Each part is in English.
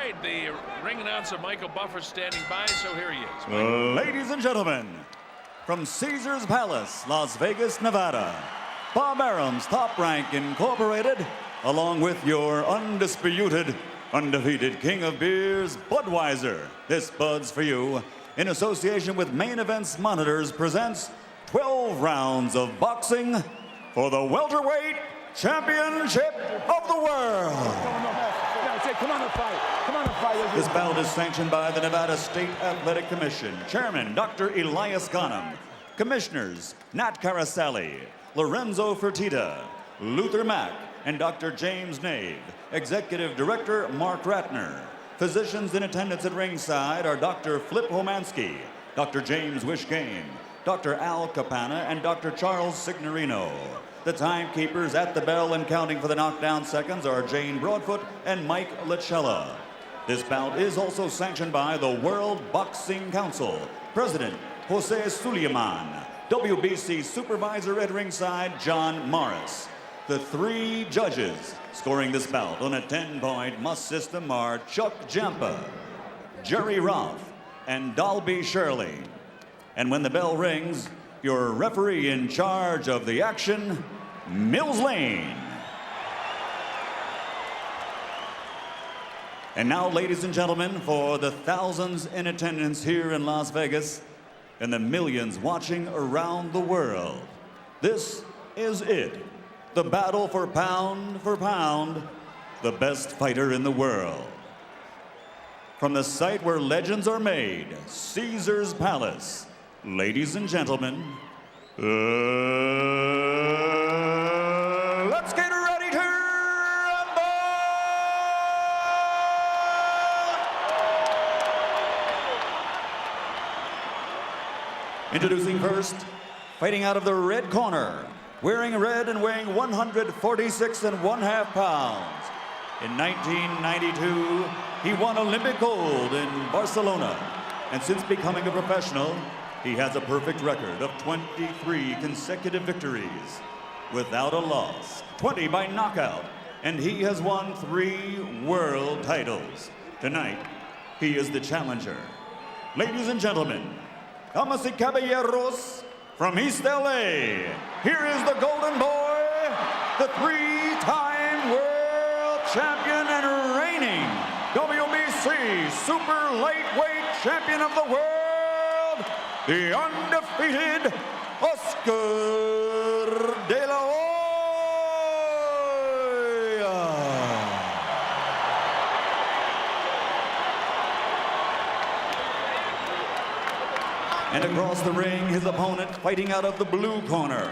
right, the ring announcer Michael Buffer standing by, so here he is. Ladies and gentlemen, from Caesar's Palace, Las Vegas, Nevada, Bob Arum's Top Rank Incorporated, along with your undisputed, undefeated king of beers, Budweiser. This Bud's for you, in association with Main Events Monitors, presents 12 rounds of boxing for the welterweight championship of the world. Come on and fight. Come on and fight. This bout is sanctioned by the Nevada State Athletic Commission. Chairman, Dr. Elias Ghanem. Commissioners, Nat Carasali, Lorenzo Fertitta, Luther Mack, and Dr. James Nave. Executive Director, Mark Ratner. Physicians in attendance at ringside are Dr. Flip Homansky, Dr. James Wishgame, Dr. Al Capana, and Dr. Charles Signorino. The timekeepers at the bell and counting for the knockdown seconds are Jane Broadfoot and Mike Lachella. This bout is also sanctioned by the World Boxing Council. President Jose Suleiman, WBC Supervisor at ringside John Morris. The three judges scoring this bout on a 10-point must system are Chuck Jampa, Jerry Roth, and Dalby Shirley. And when the bell rings, your referee in charge of the action, Mills Lane. And now, ladies and gentlemen, for the thousands in attendance here in Las Vegas and the millions watching around the world, this is it. The battle for pound, the best fighter in the world. From the site where legends are made, Caesar's Palace, ladies and gentlemen, let's get ready to rumble! Introducing first, fighting out of the red corner, wearing red and weighing 146.5 pounds. In 1992, he won Olympic gold in Barcelona, and since becoming a professional, he has a perfect record of 23 consecutive victories without a loss, 20 by knockout, and he has won 3 world titles. Tonight, he is the challenger. Ladies and gentlemen, damas y caballeros, from East LA, here is the Golden Boy, the 3-time world champion and reigning WBC Super Lightweight Champion of the world, the undefeated Oscar De La Hoya. And across the ring, his opponent fighting out of the blue corner,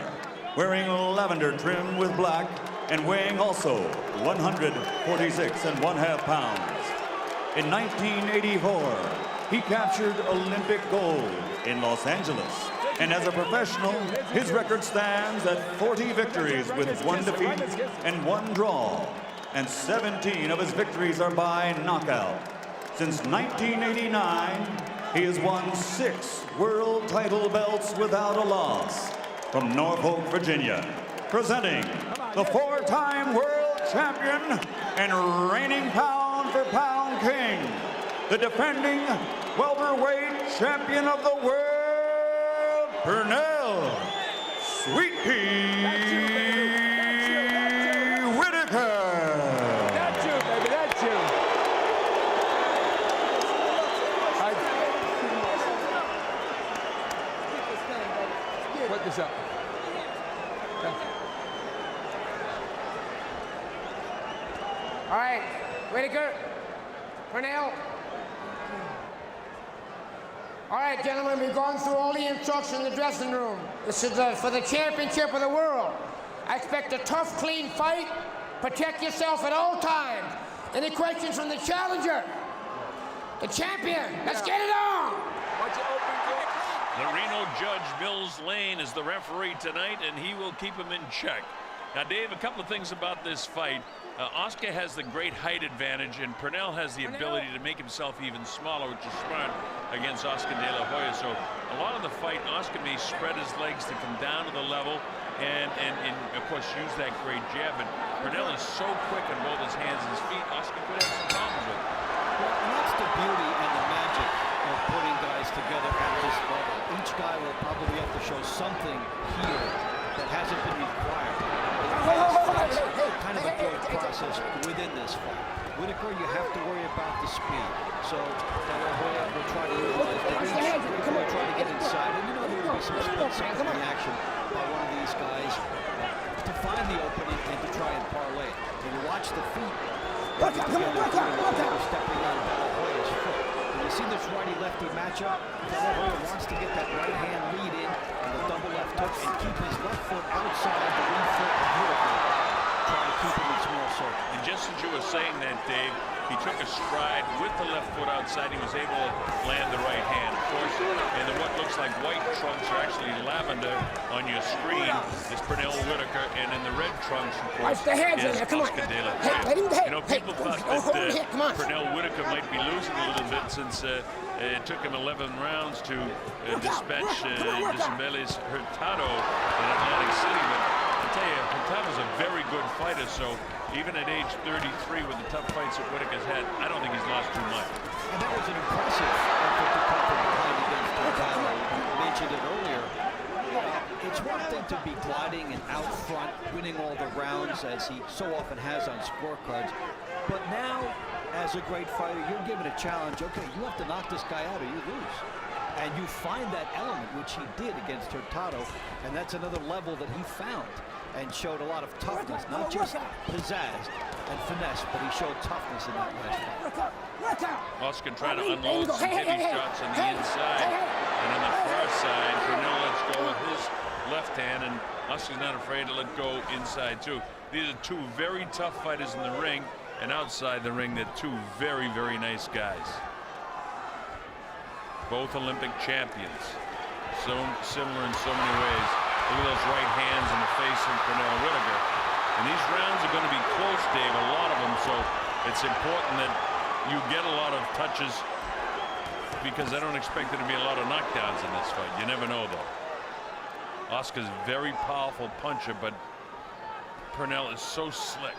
wearing lavender trim with black and weighing also 146.5 pounds. In 1984, he captured Olympic gold in Los Angeles. And as a professional, his record stands at 40 victories with 1 defeat and 1 draw. And 17 of his victories are by knockout. Since 1989, he has won 6 world title belts without a loss. From Norfolk, Virginia, presenting the 4-time world champion and reigning pound-for-pound king, the defending welterweight champion of the world, Pernell Sweet Pea Whitaker. That's you, baby, that's you. Put this up. All right, Whitaker, Pernell. All right, gentlemen, we've gone through all the instructions in the dressing room. This is for the championship of the world. I expect a tough, clean fight. Protect yourself at all times. Any questions from the challenger? The champion. Let's get it on. The Reno judge, Mills Lane, is the referee tonight, and he will keep him in check. Now, Dave, a couple of things about this fight. Oscar has the great height advantage, and Pernell has the ability to make himself even smaller, which is smart against Oscar De La Hoya. So a lot of the fight, Oscar may spread his legs to come down to the level and of course, use that great jab. But Pernell is so quick on both his hands and his feet, Oscar could have some problems with it. guy will probably have to show something here that hasn't been required. Kind of a growth process within this fight. Whitaker, you have to worry about the speed. So De La Hoya will try to utilize the reach. Whitaker will try to get inside. And you know there will be some split-second reaction by one of these guys to find the opening and to try and parlay it. When you watch the feet, Look out, come on, look out. stepping on De La Hoya's foot. When you see this righty-lefty matchup, De La Hoya wants to get that right hand lead in and the double left hook and keep his left foot outside the lead foot of Whitaker. Try to keep him in small circle. And just as you were saying that, Dave, he took a stride with the left foot outside. He was able to land the right hand. Of course, and what looks like white trunks are actually lavender on your screen is Pernell Whitaker, and in the red trunks, of course, Watch the hands in is there. Come on. Oscar De La Hey, let him Hoya. hit. You know, Hey, people don't thought hold him that hit. Come on. Pernell Whitaker might be losing a little bit since it took him 11 rounds to dispatch Disembele's Hurtado in Atlantic City. But I tell you, Hurtado's a very good fighter, so even at age 33 with the tough fights that Whitaker's had, I don't think he's lost too much. And that was an impressive effort to come from behind against Hurtado. You mentioned it earlier. It's one thing to be gliding and out front, winning all the rounds as he so often has on scorecards. But now, as a great fighter, you're given a challenge. Okay, you have to knock this guy out or you lose. And you find that element, which he did against Hurtado, and that's another level that he found and showed a lot of toughness, not just pizzazz and finesse, but he showed toughness in that last fight. Oscar trying to unload some heavy shots on the inside, and on the far side, Pernell lets go with his left hand, and Oscar's not afraid to let go inside too. These are two very tough fighters in the ring, and outside the ring, they're two very, very nice guys. Both Olympic champions, so similar in so many ways. Look at those right hands in the face of Pernell Whitaker. And these rounds are going to be close, Dave, a lot of them, so it's important that you get a lot of touches, because I don't expect there to be a lot of knockdowns in this fight. You never know, though. Oscar's a very powerful puncher, but Pernell is so slick.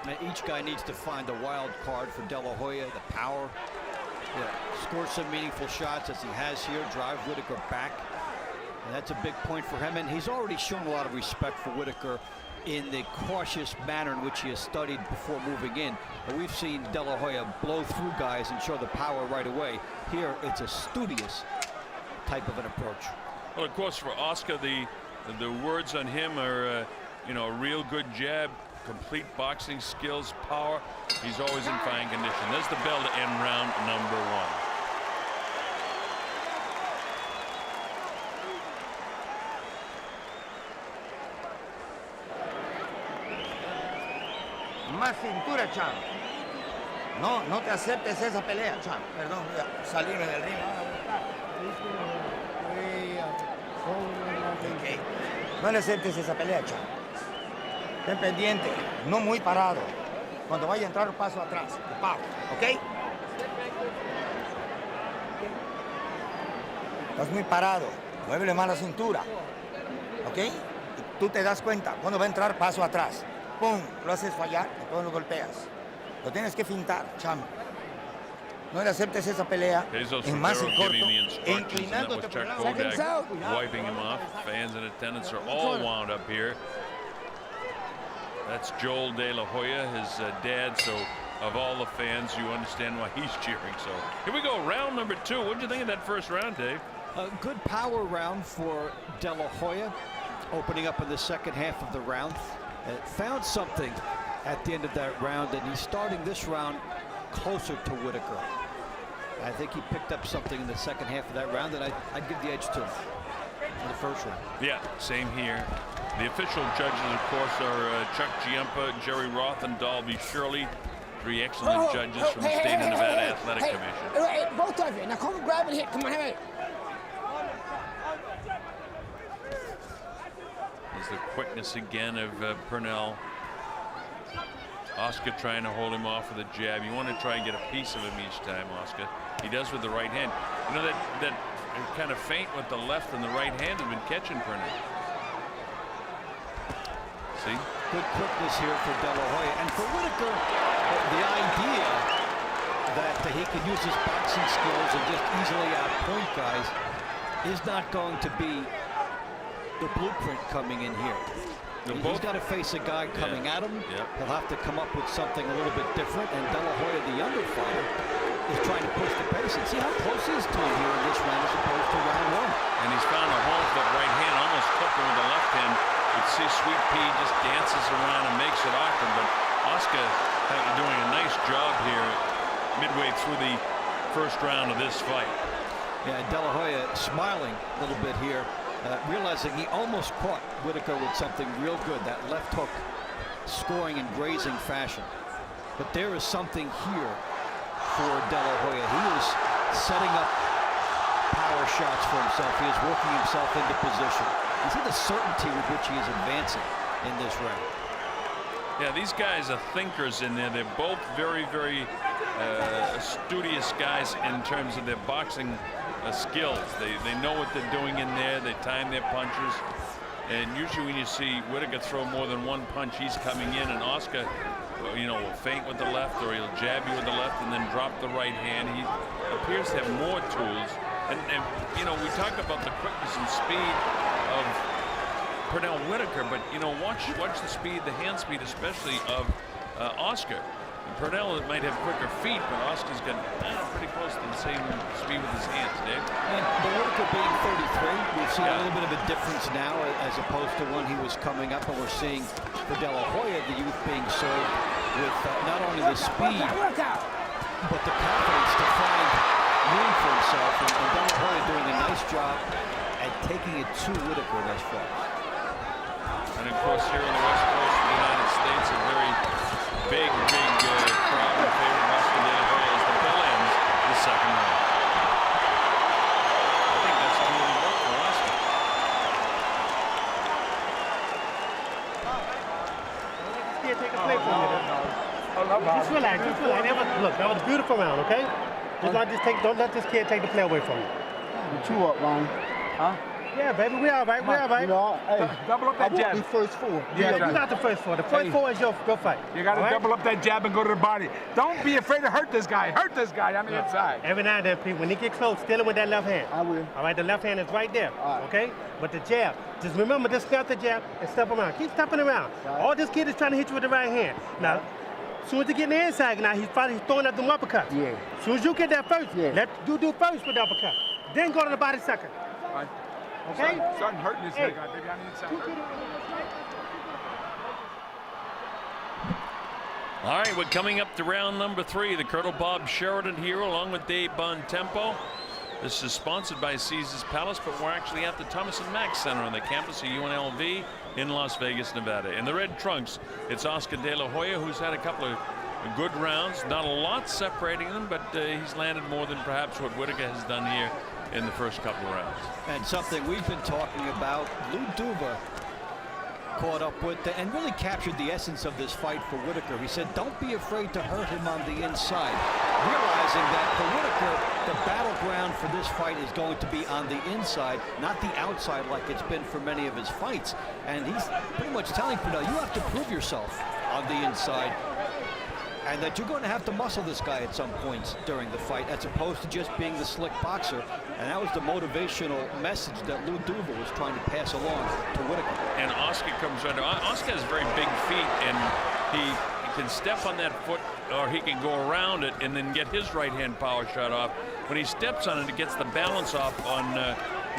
Now, each guy needs to find the wild card for De La Hoya, the power. Score some meaningful shots as he has here, drive Whitaker back. And that's a big point for him, and he's already shown a lot of respect for Whitaker in the cautious manner in which he has studied before moving in. But we've seen De La Hoya blow through guys and show the power right away. Here, it's a studious type of an approach. Well, of course, for Oscar, the words on him are, you know, a real good jab, complete boxing skills, power. He's always in fine condition. There's the bell to end round number 1. Más cintura, Cham. No te aceptes esa pelea, Cham. Perdón, voy a salirme del ring. Okay. No le aceptes esa pelea, Cham. Ten pendiente, no muy parado. Cuando vaya a entrar, paso atrás. ¿Ok? Estás muy parado. Muévele más la cintura. ¿Ok? Y tú te das cuenta. Cuando va a entrar, paso atrás. ¡Pum! Lo haces fallar, entonces lo golpeas. Lo tienes que fintar, Cham. No le aceptes esa pelea en más en corto, inclinándote por el lado. Wiping him off. Fans in attendance are all wound up here. That's Joel De La Hoya, his dad. So of all the fans, you understand why he's cheering. So here we go, round number 2. What did you think of that first round, Dave? A good power round for De La Hoya, opening up in the second half of the round. Found something at the end of that round, and he's starting this round closer to Whitaker. I think he picked up something in the second half of that round, and I'd give the edge to him in the first round. Yeah, same here. The official judges, of course, are Chuck Giampa, Jerry Roth, and Dalby Shirley. 3 excellent judges from the State of Nevada Athletic Commission. Hey, both of you. Now come grab and hit. Come on, hey. There's the quickness again of Pernell. Oscar trying to hold him off with a jab. You want to try and get a piece of him each time, Oscar. He does with the right hand. You know, that kind of feint with the left and the right hand has been catching Pernell. See? Good quickness here for De La Hoya. And for Whitaker, the idea that he can use his boxing skills and just easily outpoint guys, is not going to be the blueprint coming in here. He's got to face a guy coming at him. He'll have to come up with something a little bit different. And De La Hoya, the younger fighter, is trying to push the pace. And see how close he is to him here in this round as opposed to round one. And he's found a hole with that right hand, almost took him with the left hand. You see Sweet Pea just dances around and makes it awkward. But Oscar doing a nice job here midway through the first round of this fight. Yeah, De La Hoya smiling a little bit here. Realizing he almost caught Whitaker with something real good, that left hook scoring in grazing fashion. But there is something here for De La Hoya. He is setting up power shots for himself. He is working himself into position. You see the certainty with which he is advancing in this round. Yeah, these guys are thinkers in there. They're both very, very studious guys in terms of their boxing skills. They know what they're doing in there. They time their punches. And usually when you see Whitaker throw more than one punch, he's coming in, and Oscar, you know, will feint with the left, or he'll jab you with the left and then drop the right hand. He appears to have more tools. And you know, we talk about the quickness and speed of Pernell Whitaker, but you know, watch the speed, the hand speed especially of Oscar. Pernell might have quicker feet, but Oscar's got pretty close to the same speed with his hands, Dave. And Whitaker being 33, we've seen a little bit of a difference now as opposed to when he was coming up, and we're seeing for De La Hoya the youth being served with not only the speed, but the confidence to find room for himself. And De La Hoya doing a nice job at taking it to Whitaker thus far. And of course, here on the West Coast of the United States, a very big crowd in favor of Oscar De La Hoya as the bell ends the second round. I think that's a really work for Oscar. Here, take a play from you. Just relax, just relax. Look, that was a beautiful round, okay? Don't let this kid take the play away from you. You two up, Ron. Huh? Yeah, baby, we all right, we all right. You know, hey, double up that jab. The first four. Yeah, you got the first four. The first four is your fight. You got to double up that jab and go to the body. Don't be afraid to hurt this guy. Hurt this guy on the inside. Every now and then, Pete, when he get close, steal him with that left hand. I will. All right, the left hand is right there, okay? But the jab, just remember to snap the jab and step around. Keep stepping around. All this kid is trying to hit you with the right hand. Now, as soon as you get in the inside, now he's throwing out them uppercuts. Yeah. As soon as you get that first, let you do first with the uppercut. Then go to the body second. All right. Okay? Starting hurting this guy, baby, on the inside. All right, we're coming up to round number 3. The Colonel Bob Sheridan here, along with Dave Bontempo. This is sponsored by Caesars Palace, but we're actually at the Thomas & Mack Center on the campus of UNLV in Las Vegas, Nevada. In the red trunks, it's Oscar De La Hoya, who's had a couple of good rounds. Not a lot separating them, but he's landed more than perhaps what Whitaker has done here in the first couple of rounds. And something we've been talking about, Lou Duva caught up with and really captured the essence of this fight for Whitaker. He said, don't be afraid to hurt him on the inside, realizing that for Whitaker, the battleground for this fight is going to be on the inside, not the outside like it's been for many of his fights. And he's pretty much telling Pernell, you have to prove yourself on the inside, and that you're going to have to muscle this guy at some points during the fight, as opposed to just being the slick boxer. And that was the motivational message that Lou Duva was trying to pass along to Whitaker. And Oscar comes under. Oscar has very big feet, and he can step on that foot, or he can go around it and then get his right hand power shot off. When he steps on it, it gets the balance off on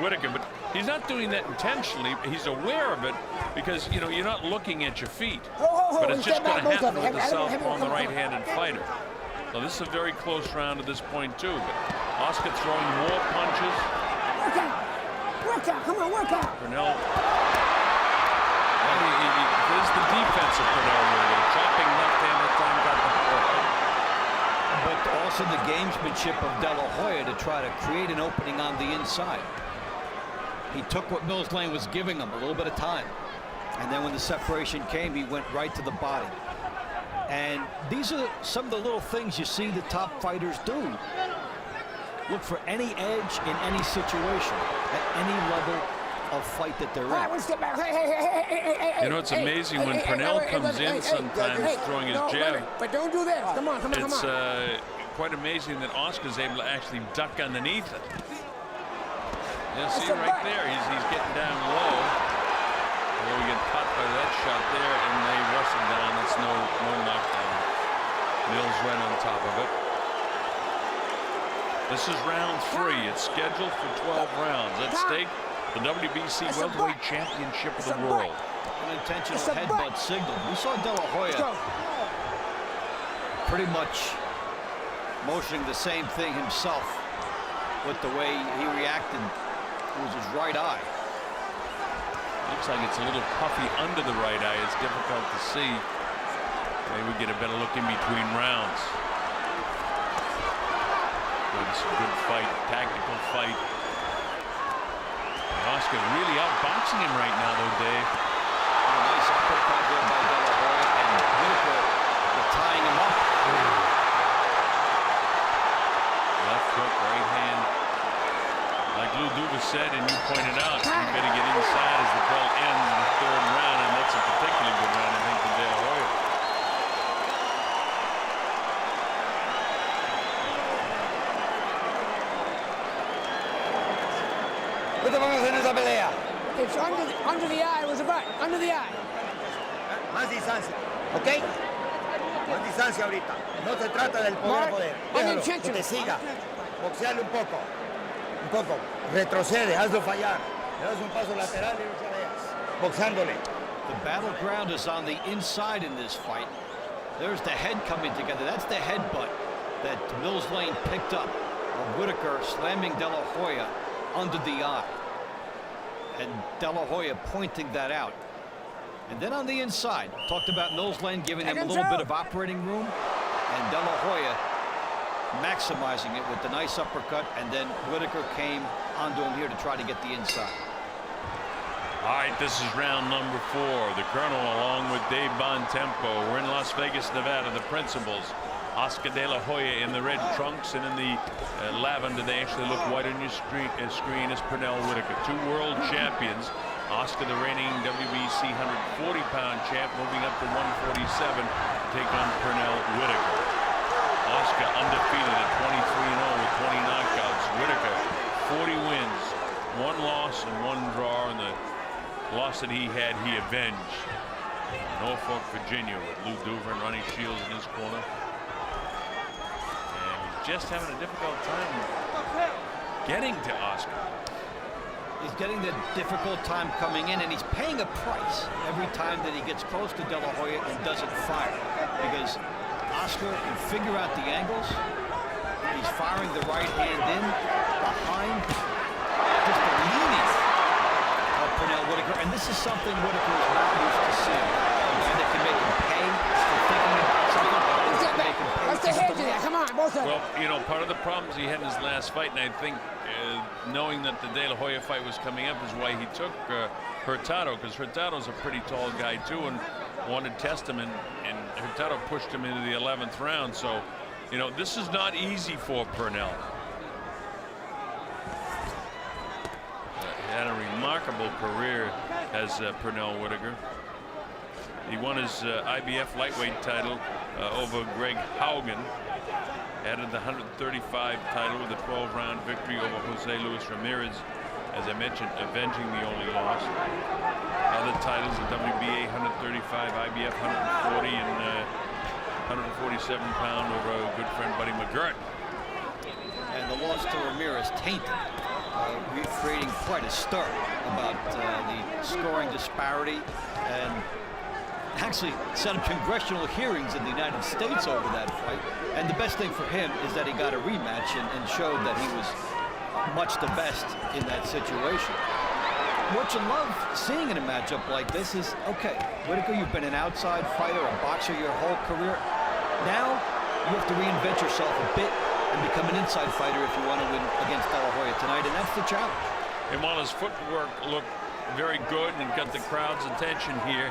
Whitaker. But he's not doing that intentionally. He's aware of it because, you know, you're not looking at your feet. But it's just going to happen with the southpaw on the right-handed fighter. So this is a very close round at this point, too. But Oscar throwing more punches. Work out. Work out. Come on, work out. Pernell. Well, there's the defense of Pernell. Chopping left hand that time got the forehead. But also the gamesmanship of De La Hoya to try to create an opening on the inside. He took what Mills Lane was giving him, a little bit of time. And then when the separation came, he went right to the body. And these are some of the little things you see the top fighters do. Look for any edge in any situation, at any level of fight that they're in. You know, it's amazing when Pernell comes in sometimes throwing his jab. But don't do this. Come on, come on, come on. It's quite amazing that Oscar's able to actually duck underneath it. You see right there, he's getting down low. Oh, he get caught by that shot there, and they wrestle down. It's no knockdown. Mills right on top of it. This is round 3. It's scheduled for 12 rounds. At stake, the WBC Welterweight Championship of the world. An intentional headbutt signal. We saw De La Hoya pretty much motioning the same thing himself with the way he reacted. It was his right eye. Looks like it's a little puffy under the right eye. It's difficult to see. Maybe we get a better look in between rounds. It's a good fight, tactical fight. Oscar really outboxing him right now, though, Dave. A nice uppercut there by De La Hoya, and Whitaker tying him up. Left hook, right hand. Like Lou Duva said, and you pointed out, you better get inside as the bell ends in the 3rd round, and that's a particularly good round, I think, for De La Hoya. ¿Qué te pongas en esa pelea? It's under the eye. It was a butt. Under the eye. Más distancia, ¿ok? Más distancia ahorita. No se trata del poder a poder. Déjalo, que te siga. Boxearle un poco. Un poco. Retrocede, hazlo fallar. Le das un paso lateral y lo chaveas. Boxándole. The battleground is on the inside in this fight. There's the head coming together. That's the headbutt that Mills Lane picked up. Whitaker slamming De La Hoya under the eye. And De La Hoya pointing that out. And then on the inside, talked about Mills Lane giving him a little bit of operating room, and De La Hoya maximizing it with the nice uppercut, and then Whitaker came onto him here to try to get the inside. All right, this is round number 4. The Colonel along with Dave Bontempo. We're in Las Vegas, Nevada. The principals, Oscar De La Hoya in the red trunks, and in the lavender, they actually look white on your screen is Pernell Whitaker. 2 world champions. Oscar, the reigning WBC 140-pound champ, moving up to 147 to take on Pernell Whitaker. Oscar undefeated at 23-0 with 20 knockouts. Whitaker, 40 wins, 1 loss and 1 draw, and the loss that he had, he avenged. Norfolk, Virginia, with Lou Duva and Ronnie Shields in his corner. And he's just having a difficult time getting to Oscar. He's getting the difficult time coming in, and he's paying a price every time that he gets close to De La Hoya and doesn't fire. Because Oscar can figure out the angles. He's firing the right hand in, behind, just the leaning of Pernell Whitaker. And this is something Whitaker is not used to seeing. A guy that can make him pay for thinking about something. Let's take head to that. Come on, both of them. Well, you know, part of the problems he had in his last fight, and I think knowing that the De La Hoya fight was coming up is why he took Hurtado, because Hurtado's a pretty tall guy too and wanted to test him, and Hurtado pushed him into the 11th round. So, you know, this is not easy for Pernell. He had a remarkable career as Pernell Whitaker. He won his IBF lightweight title over Greg Haugen. Added the 135 title with a 12-round victory over Jose Luis Ramirez, as I mentioned, avenging the only loss. Other titles, the WBA 135, IBF 140, and 147-pound over a good friend Buddy McGirt. And the loss to Ramirez tainted, creating quite a stir about the scoring disparity, and actually set up congressional hearings in the United States over that fight. And the best thing for him is that he got a rematch and showed that he was much the best in that situation. What you love seeing in a matchup like this is, okay, Whitaker, you've been an outside fighter, a boxer your whole career. Now you have to reinvent yourself a bit and become an inside fighter if you want to win against De La Hoya tonight, and that's the challenge. And while his footwork looked very good and got the crowd's attention here,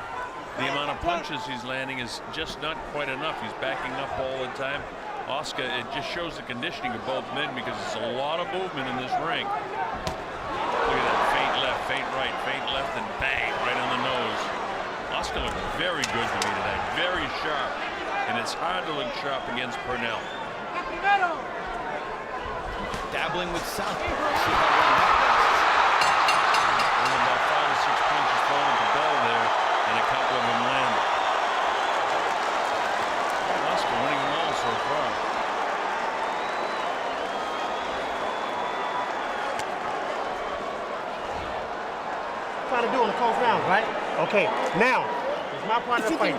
the amount of punches he's landing is just not quite enough. He's backing up all the time. Oscar, it just shows the conditioning of both men, because it's a lot of movement in this ring. Look at that, feint left, feint right, feint left, and bang, right on the nose. Oscar looked very good to me tonight, very sharp. And it's hard to look sharp against Pernell. Dabbling with southpaw. See how long that lasts. to do in the close rounds, right? Okay, now, it's my part of the fight.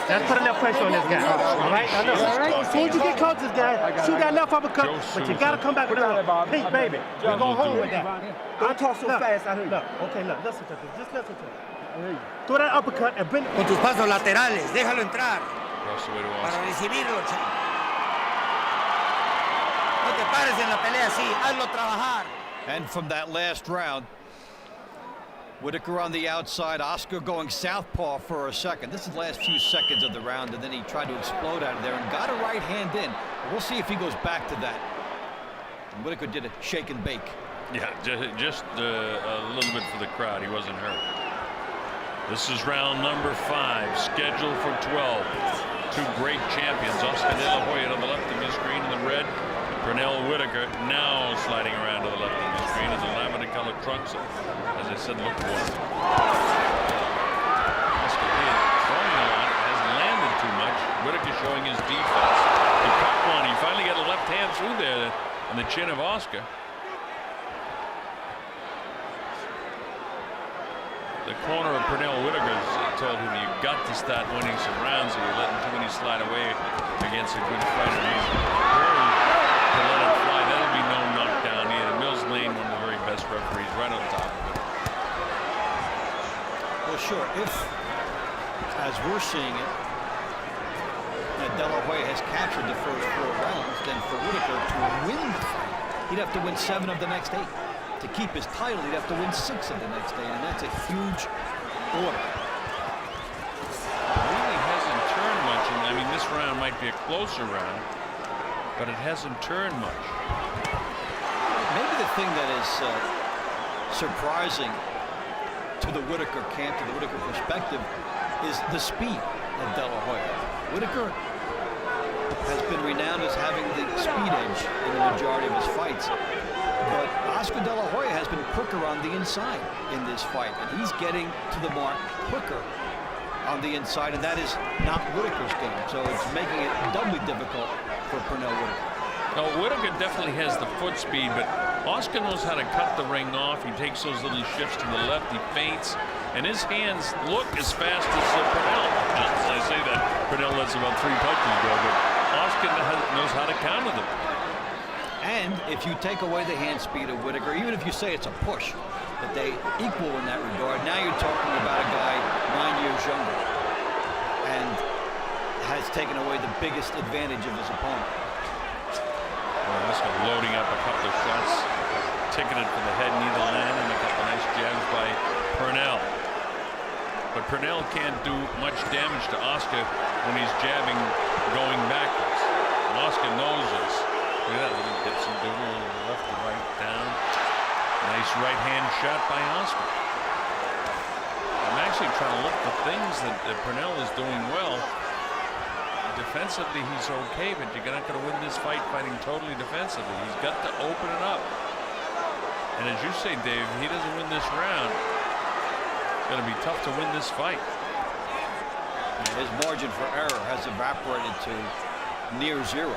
That's putting enough pressure on this guy. All right? Now, look, as soon as you get close to this guy, shoot that left uppercut, but you got to come back with that pink, baby. You're going home with that. Don't talk so fast. I heard you. Look, okay, look, listen to this. Just listen to it. Throw that uppercut and bring Con tus pasos laterales, déjalo entrar. Across the way to Para Oscar. recibirlo, chavo. No te pares en la pelea así, hazlo trabajar. And from that last round, Whitaker on the outside, Oscar going southpaw for a second. This is the last few seconds of the round, and then he tried to explode out of there and got a right hand in. We'll see if he goes back to that. And Whitaker did a shake and bake. Yeah, just a little bit for the crowd. He wasn't hurt. This is round number 5, scheduled for 12. Two great champions, Oscar De La Hoya to the left of the screen in the red. Pernell Whitaker now sliding around to the left of the screen in the lavender-colored trunks. As I said, look for it. Oscar here throwing a lot, hasn't landed too much. Whitaker showing his defense. He caught one. He finally got a left hand through there on the chin of Oscar. The corner of Pernell Whitaker told him, you've got to start winning some rounds, or you're letting too many slide away against a good fighter. He's very to let it fly. That'll be no knockdown either. Mills Lane, one of the very best referees, right on top of it. Well, sure, if, as we're seeing it, that De La Hoya has captured the first 4 rounds, then for Whitaker to win the fight, he'd have to win 7 of the next 8. To keep his title, he'd have to win 6 of the next 8, and that's a huge order. Really hasn't turned much. And I mean, this round might be a closer round, but it hasn't turned much. Maybe the thing that is surprising to the Whitaker camp, to the Whitaker perspective, is the speed of De La Hoya. Whitaker has been renowned as having the speed edge in the majority of his fights. But Oscar De La Hoya has been quicker on the inside in this fight, and he's getting to the mark quicker on the inside, and that is not Whitaker's game. So it's making it doubly difficult for Pernell Whitaker. No, Whitaker definitely has the foot speed, but Oscar knows how to cut the ring off. He takes those little shifts to the left, he feints, and his hands look as fast as Pernell. As I say that, Pernell lets about 3 punches go, but Oscar knows how to counter them. And if you take away the hand speed of Whitaker, even if you say it's a push, that they equal in that regard, now you're talking about a guy 9 years younger and has taken away the biggest advantage of his opponent. Well, Oscar loading up a couple of shots, ticketed for the head, neither land, and a couple of nice jabs by Pernell. But Pernell can't do much damage to Oscar when he's jabbing going backwards. And Oscar knows this. Look at that little dips and doodle, left to right down. Nice right hand shot by Oscar. I'm actually trying to look for things that Pernell is doing well. Defensively, he's okay, but you're not going to win this fight fighting totally defensively. He's got to open it up. And as you say, Dave, if he doesn't win this round, it's going to be tough to win this fight. His margin for error has evaporated to near 0.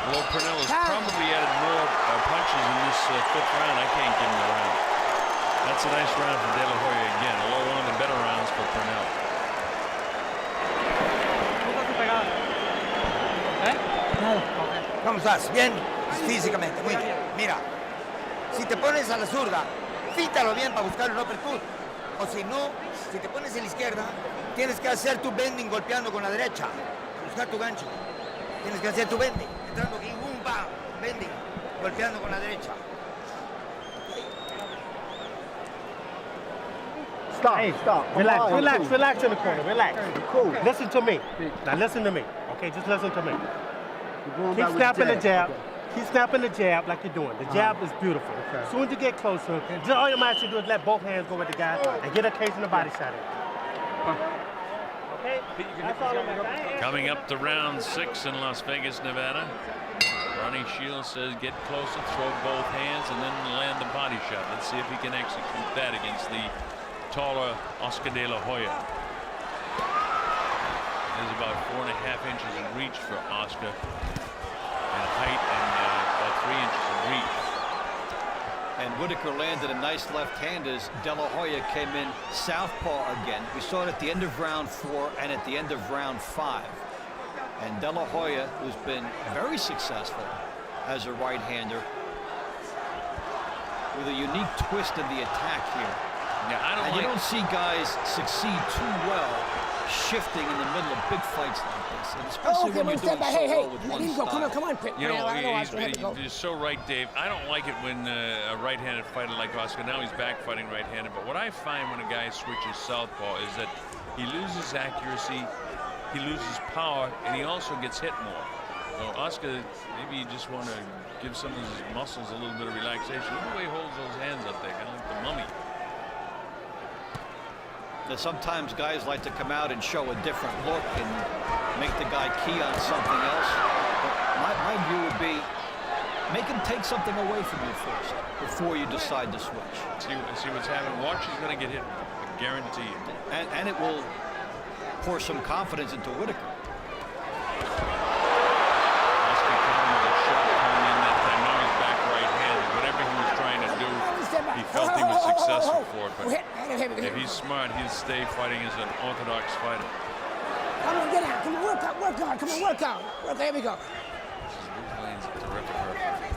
Well, Pernell has probably added more punches in this 5th round. I can't give him the round. That's a nice round for De La Hoya again, although one of the better rounds for Pernell. ¿Cómo estás? ¿Bien? Físicamente, muy bien. Mira, si te pones a la zurda, fítalo bien para buscar un uppercut. O si no, si te pones en la izquierda, tienes que hacer tu bending golpeando con la derecha. Buscar tu gancho. Tienes que hacer tu bending. Entrando aquí, boom, bam, bending. Golpeando con la derecha. Stop. Hey, Stop. Relax, on, relax, cool. relax in the corner. Relax. Cool. Listen to me. Now listen to me. Okay, just listen to me. You're going Keep back with snapping the jab. Okay. Keep snapping the jab like you're doing. The jab is beautiful. Okay. As soon as you get closer, just all you might have to do is let both hands go with the guy and get a case in the body shot in. Okay? That's all I'm asking. Coming up to round 6 in Las Vegas, Nevada. Ronnie Shields says get closer, throw both hands, and then land the body shot. Let's see if he can execute that against the taller Oscar De La Hoya. There's about 4.5 inches in reach for Oscar in height and about 3 inches in reach. And Whitaker landed a nice left hand as De La Hoya came in southpaw again. We saw it at the end of round 4 and at the end of round 5. And De La Hoya, who's been very successful as a right-hander, with a unique twist in the attack here. Yeah, you don't see guys succeed too well shifting in the middle of big fights like this, and especially when you're doing so well with one style. Come on, You know, you're so right, Dave. I don't like it when a right-handed fighter like Oscar, now he's back fighting right-handed, but what I find when a guy switches southpaw is that he loses accuracy, he loses power, and he also gets hit more. So Oscar, maybe you just want to give some of his muscles a little bit of relaxation. Look at the way he holds those hands up there, kind of like the mummy. Now, sometimes guys like to come out and show a different look and make the guy key on something else. But my view would be, make him take something away from you first before you decide to switch. See what's happening. Watch, he's going to get hit, I guarantee you. And it will pour some confidence into Whitaker. He felt he was successful for it, but if he's smart, he'll stay fighting as an orthodox fighter. Come on, get out. Come on, work out, work out. Come on, work out. Here we go. Lane's a terrific referee.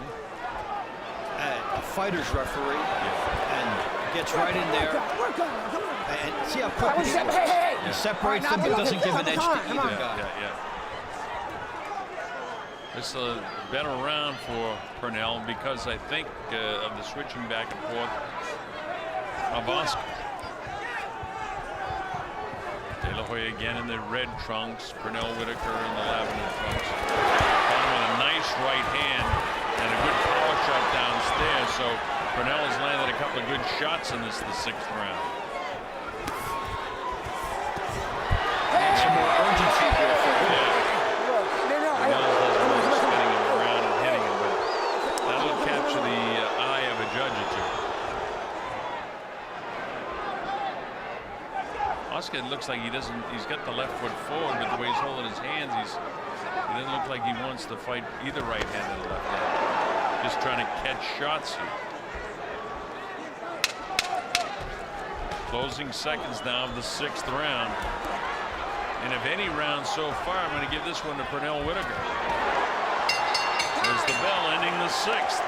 A fighter's referee, and gets right in there. Work out, come on. And see how quickly he separates them, but doesn't give an edge to either guy. This is a better round for Pernell because I think of the switching back and forth of Oscar. De La Hoya again in the red trunks, Pernell Whitaker in the lavender trunks. Found with a nice right hand and a good power shot downstairs, so Pernell has landed a couple of good shots in this, the 6th round. And some more urgency here for him. Capture the eye of a judge or two. Oscar looks like he's got the left foot forward, but the way he's holding his hands, he doesn't look like he wants to fight either right hand or left hand. Just trying to catch shots here. Closing seconds now of the 6th round. And if any round so far, I'm going to give this one to Pernell Whitaker. There's the bell ending the 6th.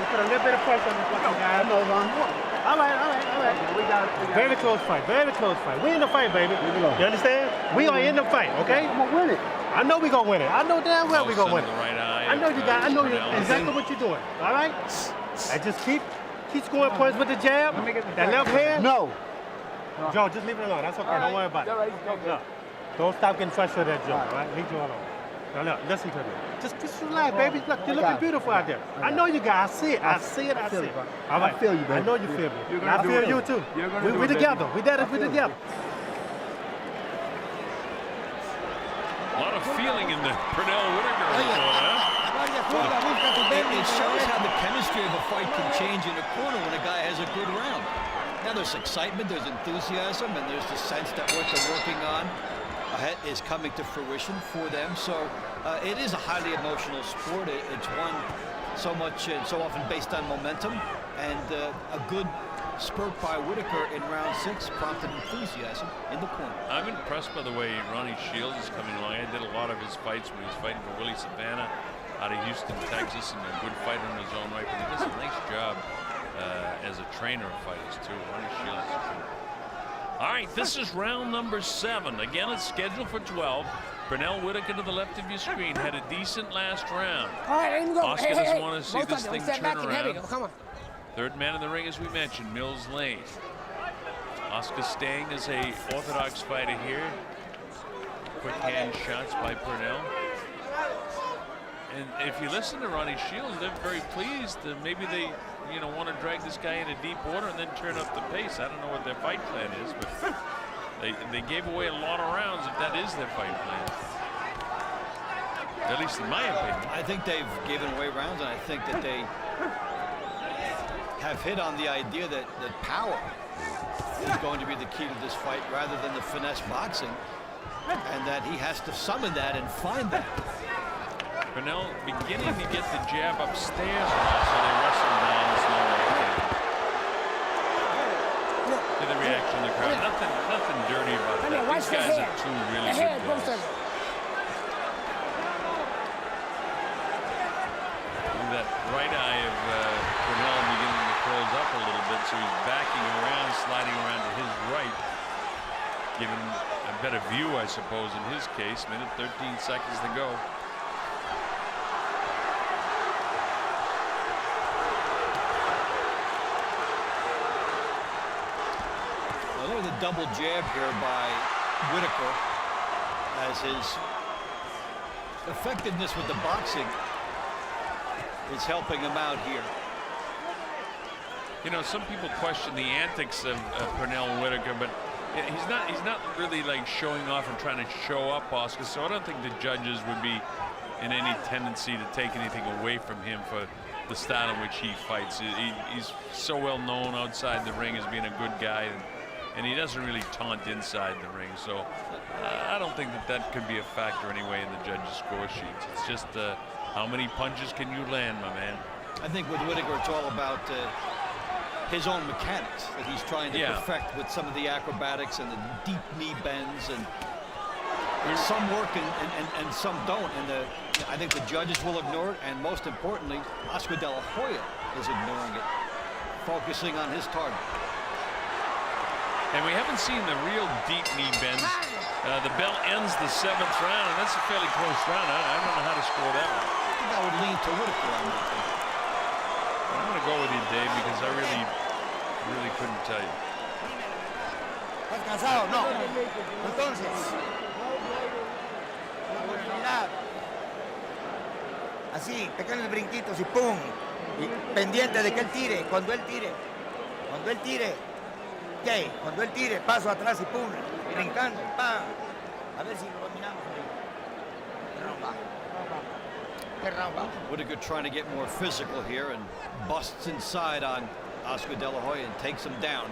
Put a little bit of pressure on this fucking guy. All right. We got very close fight. Very close fight. We in the fight, baby. You understand? We are in the fight, okay? I'm gonna win it. I know we gonna win it. I know damn well we gonna win it. I know you got. I know exactly what you're doing. All right. I just keep scoring points with the jab. That left hand. No. Joe, just leave it alone. That's okay. Don't worry about it. No. Don't stop getting frustrated at Joe. All right. Leave Joe alone. No, listen to me. Just relax, baby. Look, you're looking beautiful out there. I know you got. I see it. I see it. All right. I feel you, baby. I know you feel me. I feel you too. We together. We together. A lot of feeling in the Pernell Whitaker report, huh? It shows how the chemistry of a fight can change in a corner when a guy has a good round. Now there's excitement, there's enthusiasm, and there's the sense that what they're working on is coming to fruition for them. So it is a highly emotional sport. It's one so much and so often based on momentum, and a good spurt by Whitaker in round 6 prompted enthusiasm in the corner. I'm impressed by the way Ronnie Shields is coming along. I did a lot of his fights when he was fighting for Willie Savannah out of Houston, Texas, and a good fighter in his own right. But he does a nice job as a trainer of fighters too. Ronnie Shields is good. All right, this is round number 7. Again, it's scheduled for 12. Pernell Whitaker to the left of your screen had a decent last round. All right, let him go. Oscar doesn't want to see this thing turn around. Come on. Third man in the ring, as we mentioned, Mills Lane. Oscar staying as a orthodox fighter here. Quick hand shots by Pernell. And if you listen to Ronnie Shields, they're very pleased. Maybe they, want to drag this guy into deep water and then turn up the pace. I don't know what their fight plan is, but they gave away a lot of rounds if that is their fight plan. At least in my opinion. I think they've given away rounds, and I think that they have hit on the idea that power is going to be the key to this fight rather than the finesse boxing. and that he has to summon that and find that. Pernell beginning to get the jab upstairs now, so they wrestle down this low right hand. To the reaction of the crowd. Nothing dirty about that. These guys are two really good guys. That right eye of Pernell beginning to close up a little bit, so he's backing around, sliding around to his right, giving a better view, I suppose, in his case. Minute 13 seconds to go. Well, there's a double jab here by Whitaker, as his effectiveness with the boxing is helping him out here. You know, some people question the antics of Pernell Whitaker, but he's not really like showing off and trying to show up Oscar, so I don't think the judges would be in any tendency to take anything away from him for the style in which he fights. He's so well known outside the ring as being a good guy, and he doesn't really taunt inside the ring, so I don't think that could be a factor anyway in the judges' score sheets. It's just how many punches can you land, my man? I think with Whitaker, it's all about his own mechanics that he's trying to perfect with some of the acrobatics and the deep knee bends, and some work and some don't. And I think the judges will ignore it, and most importantly, Oscar De La Hoya is ignoring it, focusing on his target. And we haven't seen the real deep knee bends. The bell ends the 7th round, and that's a fairly close round. I don't know how to score that one. I think I would lean to Whitaker on that one. I'm going to go with you, Dave, because I really couldn't tell you. ¿Estás cansado? No. Entonces. Así, pequeños brinquitos y pum. Y pendiente de que él tire. Cuando él tire. Cuando él tire. ¿Qué? Cuando él tire, paso atrás y pum. Brincando. ¡Pam! A ver si lo dominamos. Whitaker trying to get more physical here and busts inside on Oscar De La Hoya and takes him down.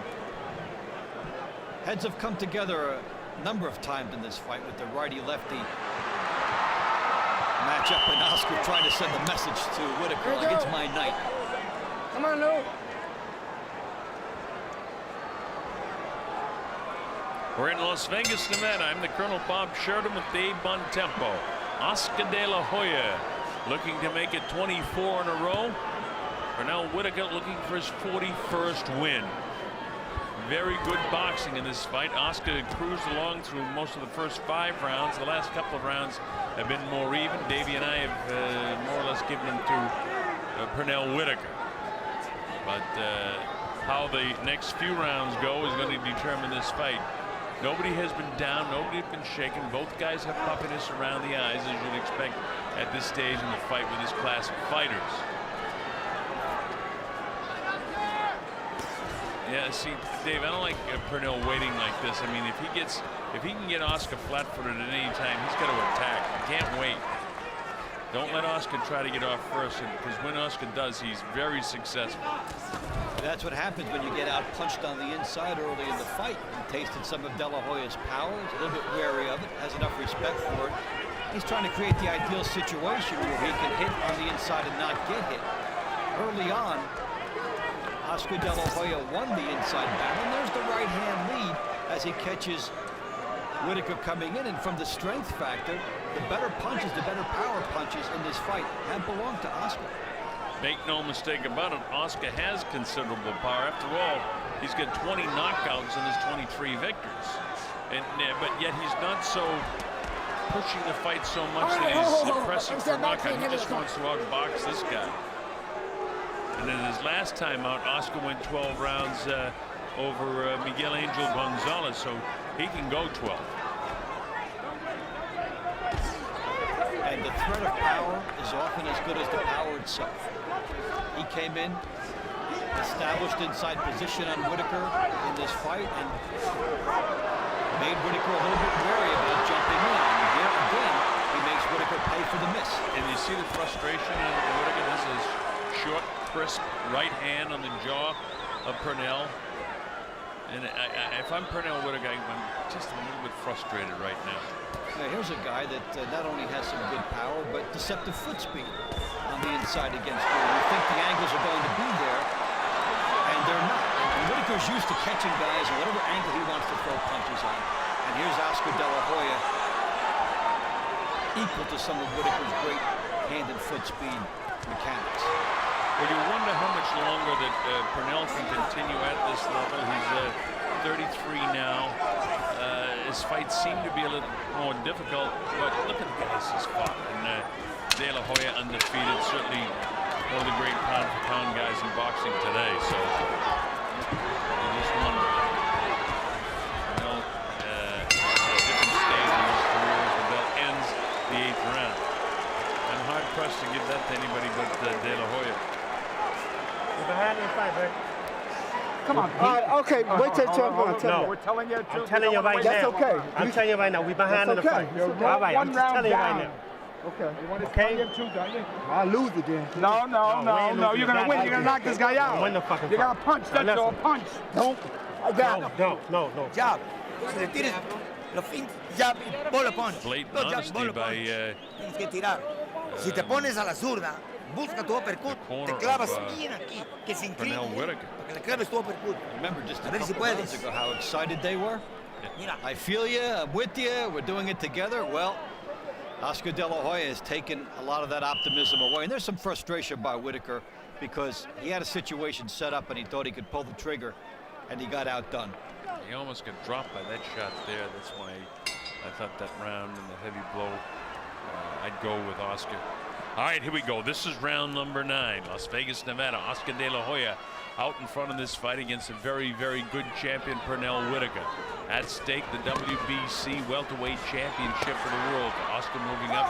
Heads have come together a number of times in this fight with the righty-lefty matchup, and Oscar trying to send a message to Whitaker like it's my night. Come on, Lou. We're in Las Vegas, Nevada. I'm the Colonel Bob Sheridan with Dave Bontempo. Oscar De La Hoya looking to make it 24 in a row. Pernell Whitaker looking for his 41st win. Very good boxing in this fight. Oscar cruised along through most of the first 5 rounds. The last couple of rounds have been more even. Davey and I have more or less given them to Pernell Whitaker. But how the next few rounds go is going to determine this fight. Nobody has been down. Nobody has been shaken. Both guys have puffiness around the eyes, as you'd expect at this stage in the fight with this class of fighters. Yeah, see, Dave, I don't like Pernell waiting like this. I mean, if he can get Oscar flat-footed at any time, he's got to attack. He can't wait. Don't let Oscar try to get off first, because when Oscar does, he's very successful. That's what happens when you get out punched on the inside early in the fight. He tasted some of De La Hoya's power. He's a little bit wary of it, has enough respect for it. He's trying to create the ideal situation where he can hit on the inside and not get hit. Early on, Oscar De La Hoya won the inside battle, and there's the right hand lead as he catches Whitaker coming in. And from the strength factor, the better punches, the better power punches in this fight have belonged to Oscar. Make no mistake about it, Oscar has considerable power. After all, he's got 20 knockouts in his 23 victories. But yet he's not so pushing the fight so much that he's pressing for a knockout. He just wants to outbox this guy. And in his last time out, Oscar went 12 rounds over Miguel Angel Gonzalez, so he can go 12. And the threat of power is often as good as the power itself. He came in, established inside position on Whitaker in this fight, and made Whitaker a little bit wary about jumping in. And here again, he makes Whitaker pay for the miss. And you see the frustration in Whitaker. This is short, crisp right hand on the jaw of Pernell. And if I'm Pernell Whitaker, I'm just a little bit frustrated right now. Now here's a guy that not only has some good power, but deceptive foot speed on the inside against you. You think the angles are going to be there, and they're not. And Whitaker's used to catching guys at whatever angle he wants to throw punches on. And here's Oscar De La Hoya, equal to some of Whitaker's great hand and foot speed mechanics. Well, you wonder how much longer that Pernell can continue at this level. He's 33 now. His fights seem to be a little more difficult, but look at the guys he's fought. And De La Hoya undefeated, certainly one of the great pound-for-pound guys in boxing today. So you just wonder. Pernell at a different stage in his career as the belt ends the 8th round. I'm hard-pressed to give that to anybody but De La Hoya. We're behind in the fight, man. Come on, Pete. Okay, wait till No. We're telling you. I'm telling you right now. That's okay. I'm telling you right now. We're behind in the fight. You're All right, I'm one just round telling you down. right now. Okay. You want to Okay. tell him too, don't you? I'll lose it then. No. No. You're gonna win. You're gonna knock this guy out. Win the fucking You fight. gotta punch. That's Listen. all. Punch. Don't. I got it. No. Jab. Si le tires los fins, jab, bolo punch. Blatant Los jabs, honesty bolo by punch. Tienes que tirar. Si te pones a la zurda, busca tu uppercut, corner te clavas of, bien aquí, que se incline, Pernell Whitaker. para que le claves tu uppercut. Remember just a A ver si couple rounds puedes. ago how excited they were? Mira, I feel you, I'm with you, we're doing it together. Well, Oscar De La Hoya has taken a lot of that optimism away. And there's some frustration by Whitaker because he had a situation set up and he thought he could pull the trigger and he got outdone. He almost got dropped by that shot there. That's why I thought that round and the heavy blow, I'd go with Oscar. All right, here we go. This is round number 9. Las Vegas, Nevada. Oscar De La Hoya out in front of this fight against a very, very good champion, Pernell Whitaker. At stake, the WBC welterweight championship for the world. Oscar moving up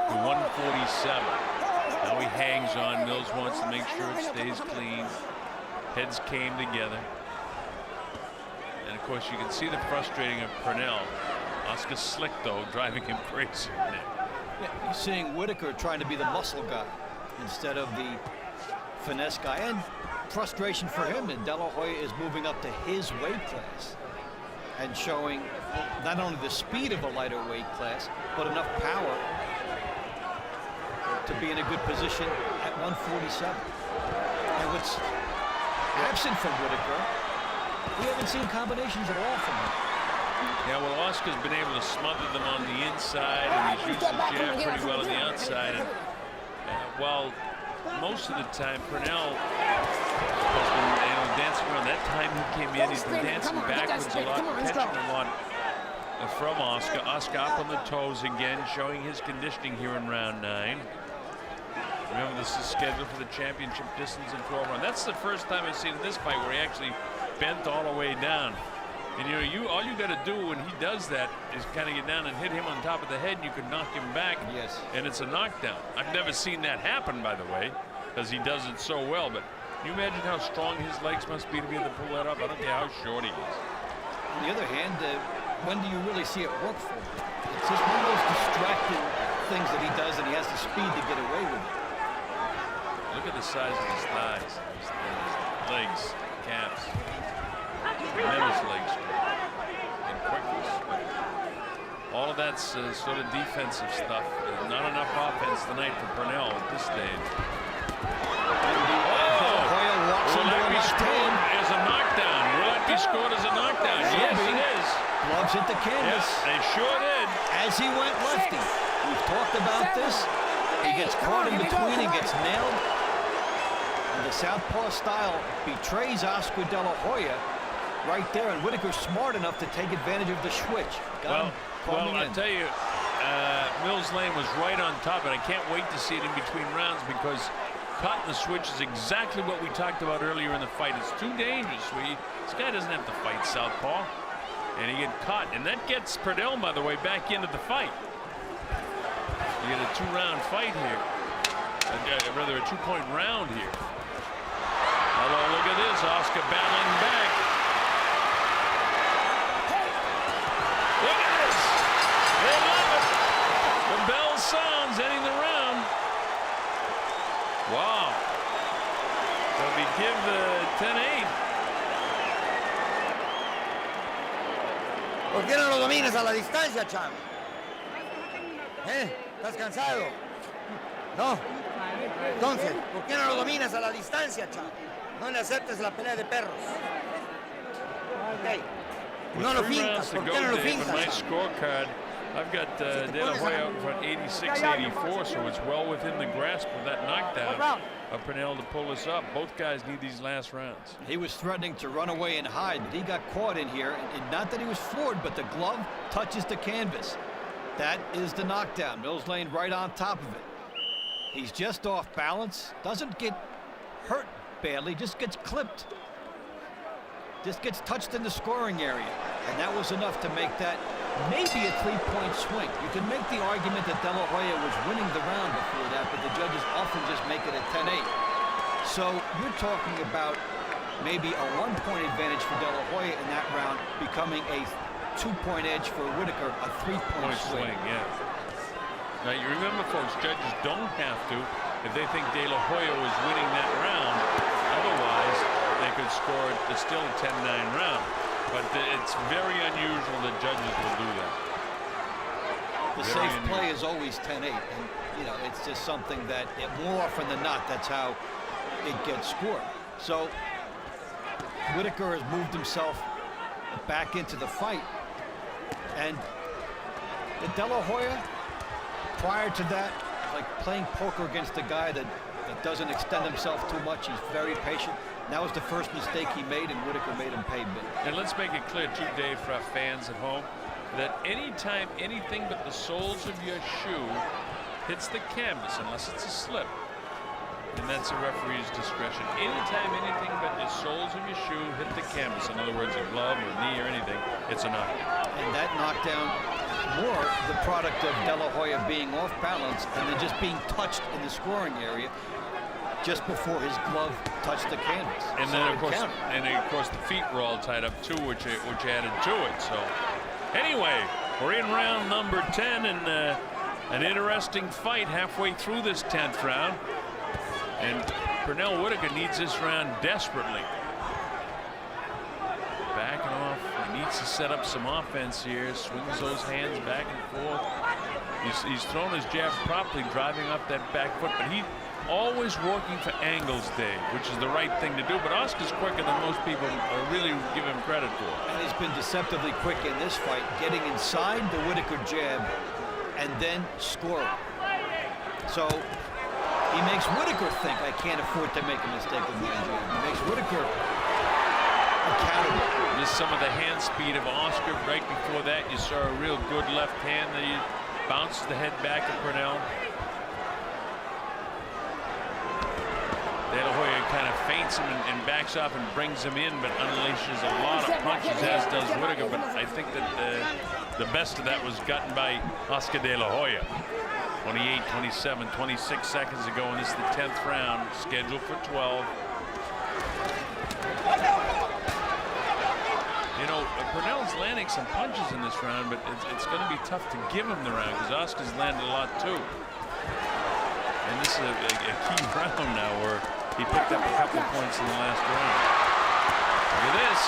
to 147. Now he hangs on. Mills wants to make sure it stays clean. Heads came together. And of course, you can see the frustrating of Pernell. Oscar slick, though, driving him crazy. Yeah, you're seeing Whitaker trying to be the muscle guy instead of the finesse guy. And frustration for him, and De La Hoya is moving up to his weight class and showing not only the speed of a lighter weight class, but enough power to be in a good position at 147. And what's absent from Whitaker, we haven't seen combinations at all from him. Yeah, well, Oscar's been able to smother them on the inside, and he's used the jab pretty well on the outside. And while most of the time Pernell has been, dancing around, that time he came in, he's been dancing backwards a lot, catching a lot from Oscar. Oscar up on the toes again, showing his conditioning here in round 9. Remember, this is scheduled for the championship distance in 12 rounds. That's the first time I've seen in this fight where he actually bent all the way down. And all you got to do when he does that is kind of get down and hit him on top of the head, and you can knock him back. Yes. And it's a knockdown. I've never seen that happen, by the way, because he does it so well. But can you imagine how strong his legs must be to be able to pull that up? I don't care how short he is. On the other hand, when do you really see it work for him? It's just one of those distracting things that he does, and he has the speed to get away with it. Look at the size of his thighs, his legs, calves. Tremendous leg strength and quickness. All of that's sort of defensive stuff. Not enough offense tonight for Pernell at this stage. Hoya walks Will into that a be left scored hand. as a knockdown? Will that be scored as a knockdown? Yes, it is. Gloves hit the canvas. Yes, they sure did. As he went lefty. We've talked about this. He gets caught in between and gets nailed. And the southpaw style betrays Oscar De La Hoya right there. And Whitaker's smart enough to take advantage of the switch. Well, I tell you, Mills Lane was right on top, and I can't wait to see it in between rounds because caught in the switch is exactly what we talked about earlier in the fight. It's too dangerous. This guy doesn't have to fight southpaw, and he get caught, and that gets Pernell, by the way, back into the fight. You get a 2-round fight here, rather a 2-point round here. Although look at this, Oscar battling back. Look at this. They love it. The bell sounds, ending the round. Wow. So we give the 10-8. ¿Por qué no lo dominas a la distancia, chamo? ¿Estás cansado? No. Entonces, ¿por qué no lo dominas a la distancia, chavo? No le aceptes la pelea de perros. Ok. No lo fincas. ¿Por qué no lo Dave, fincas? on my scorecard, I've got De La Hoya out in front 86-84, so it's well within the grasp of that knockdown of Pernell to pull us up. Both guys need these last rounds. He was threatening to run away and hide, but he got caught in here. And not that he was floored, but the glove touches the canvas. That is the knockdown. Mills Lane right on top of it. He's just off balance. Doesn't get hurt badly, just gets clipped. Just gets touched in the scoring area. And that was enough to make that maybe a 3-point swing. You can make the argument that De La Hoya was winning the round before that, but the judges often just make it a 10-8. So you're talking about maybe a 1-point advantage for De La Hoya in that round, becoming a 2-point edge for Whitaker, a 3-point swing. Yeah. Now you remember, folks, judges don't have to if they think De La Hoya was winning that round. Otherwise, they could score it. It's still a 10-9 round. But it's very unusual that judges will do that. The safe play is always 10-8, and you know it's just something that more often than not that's how it gets scored. So Whitaker has moved himself back into the fight, and De La Hoya, prior to that, like playing poker against a guy that doesn't extend himself too much. He's very patient. That was the first mistake he made, and Whitaker made him pay big. And let's make it clear, too, Dave, for our fans at home, that anytime anything but the soles of your shoe hits the canvas, unless it's a slip, and that's a referee's discretion. Anytime anything but the soles of your shoe hit the canvas, in other words, a glove or knee or anything, it's a knockdown. And that knockdown, more the product of De La Hoya being off balance and then just being touched in the scoring area just before his glove touched the canvas. And then, of course, the feet were all tied up too, which added to it. So, anyway, we're in round number 10, and an interesting fight halfway through this 10th round. And Pernell Whitaker needs this round desperately. Backing off, he needs to set up some offense here. Swings those hands back and forth. He's thrown his jab properly, driving up that back foot, but he always working for angles, Dave, which is the right thing to do. But Oscar's quicker than most people really give him credit for. And he's been deceptively quick in this fight, getting inside the Whitaker jab and then scoring. So he makes Whitaker think, I can't afford to make a mistake with my jab. He makes Whitaker accountable. Just some of the hand speed of Oscar. Right before that, you saw a real good left hand that he bounces the head back at Pernell. De La Hoya kind of feints him and backs off and brings him in, but unleashes a lot of punches, as does Whitaker. But I think that the best of that was gotten by Oscar De La Hoya. 28, 27, 26 seconds ago, and this is the 10th round, scheduled for 12. You know, Pernell's landing some punches in this round, but it's going to be tough to give him the round because Oscar's landed a lot too. And this is a key round now where he picked up a couple of points in the last round. Look at this.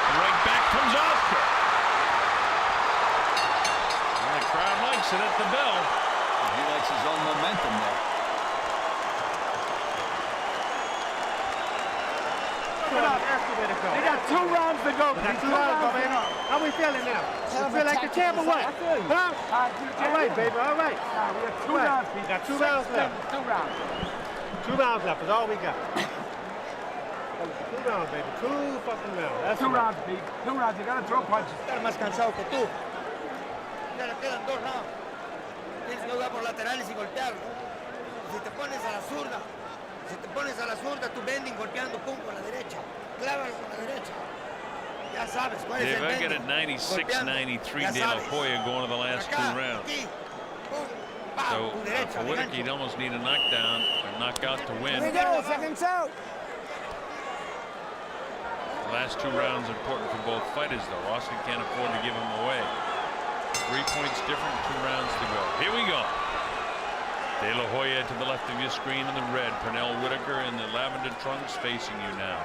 And right back comes Oscar. And the crowd likes it at the bell. He likes his own momentum there. They got 2 rounds to go. Got 2 rounds to go, baby. How we feeling now? You feel like the champ or what? Huh? All right, baby. All right. We got 2 rounds. We got 2 rounds left. 2 rounds. 2 rounds left is all we got. 2 rounds, baby. 2 fucking rounds. That's 2 rounds, Pete. 2 rounds. You gotta throw punches. Estar más cansado que tú. Ya le quedan 2 rounds. Tienes que jugar por laterales y golpearlo. Si te pones a la zurda, tú bending golpeando, pum, con la derecha. Clávalo con la derecha. Ya sabes cuál es el I bending. get at 96-93, De La Hoya going to the last 2 rounds. Aquí, pum, So tu derecha, for Whitaker, de he'd gancho. almost need a knockdown or knockout to win. Here we go, seconds out. The last 2 rounds important for both fighters, though. Oscar can't afford to give him away. 3 points different, 2 rounds to go. Here we go. De La Hoya to the left of your screen in the red. Pernell Whitaker in the lavender trunks facing you now.